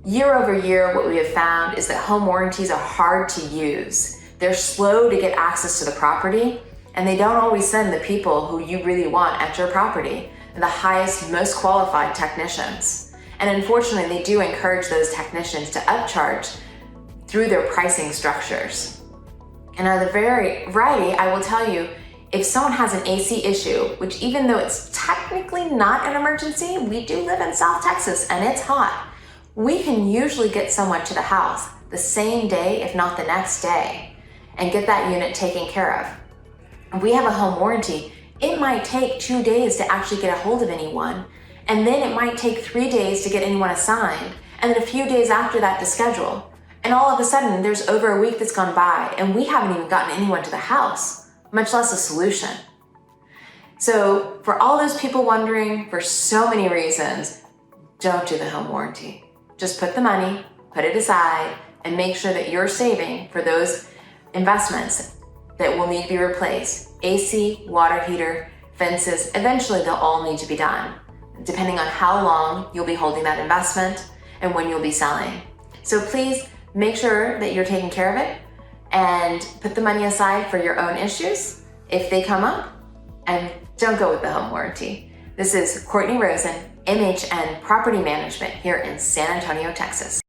Year over year, what we have found is that home warranties are hard to use. They're slow to get access to the property, and they don't always send the people who you really want at your property, the highest, most qualified technicians. And unfortunately, they do encourage those technicians to upcharge through their pricing structures. And out of the variety, I will tell you, if someone has an AC issue, which even though it's technically not an emergency, we do live in South Texas and it's hot, we can usually get someone to the house the same day, if not the next day, and get that unit taken care of. If we have a home warranty, it might take 2 days to actually get a hold of anyone, and then it might take 3 days to get anyone assigned, and then a few days after that to schedule. And all of a sudden, there's over a week that's gone by, and we haven't even gotten anyone to the house, much less a solution. So for all those people wondering, for so many reasons, don't do the home warranty. Just put the money, put it aside, and make sure that you're saving for those investments that will need to be replaced. AC, water heater, fences, eventually they'll all need to be done, depending on how long you'll be holding that investment and when you'll be selling. So please make sure that you're taking care of it and put the money aside for your own issues if they come up, and don't go with the home warranty. This is Courtney Rosen, MHN Property Management here in San Antonio, Texas.